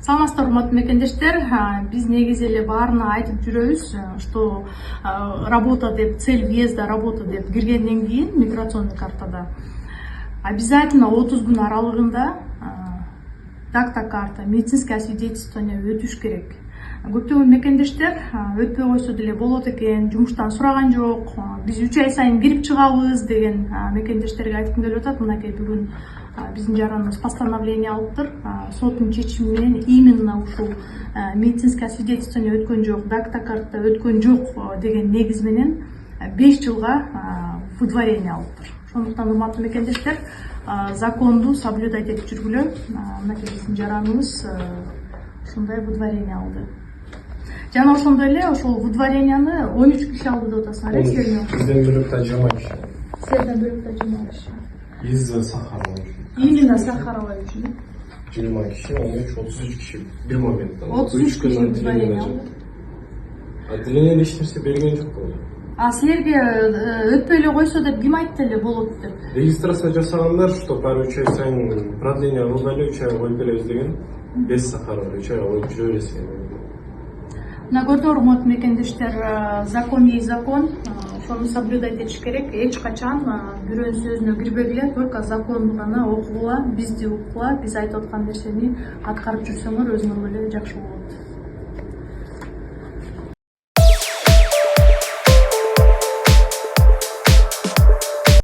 Саламатсыздар, урматтуу мекендештер. Биз негизи эле баарына айтып жүрөбүз, что работа деп, цель въезда работа деп киргенден кийин миграционный картада обязательно 30 күн аралыгында дакта карта, медицинское освидетельствование өтүш керек. Көптөгөн мекендештер өтпөй койсо деле болот экен, жумуштан сураган жок, биз 3 ай сайын кирип чыгабыз деген мекендештерге айткым келип атат. Мынакей бүгүн биздин жараныбыз постановление алыптыр. Соттун чечими менен именно ушул медицинское освидетельствование өткөн жок, дакта карта өткөн жок деген негиз менен 5 жылга выдворение алыптыр. Ошондуктан урматтуу мекендештер, законду соблюдать этип жүргүлө. Мынакей биздин жараныбыз ушундай выдворение алды. Жана ошондой эле ошол выдворенияны 13 киши алды деп атасыңар, э? Бизден бөлөк 20 киши. Сизден бөлөк 20 киши. Из Сахарова. Именно Сахарова үчүн. 20 киши, он 33 киши бир моментте. 33 киши выдворение алды. Отделение эч нерсе берген жок болду. Силерге өтпөй эле койсо деп ким айтты эле болот деп? Регистрация жасагандар, что бар 3 ай сайын продление алгалы 3 ай коюп беребиз деген. Без Сахарова 3 ай коюп жүрө бересиз. Мына көрдүңөр, урматтуу мекендештер, закон есть закон, ошону соблюдать этиш керек. Эч качан бирөөнүн сөзүнө кирбегиле, только законду гана окугула, бизди укугула, биз айтып аткан нерсени аткарып жүрсөңөр өзүңөр эле жакшы болот.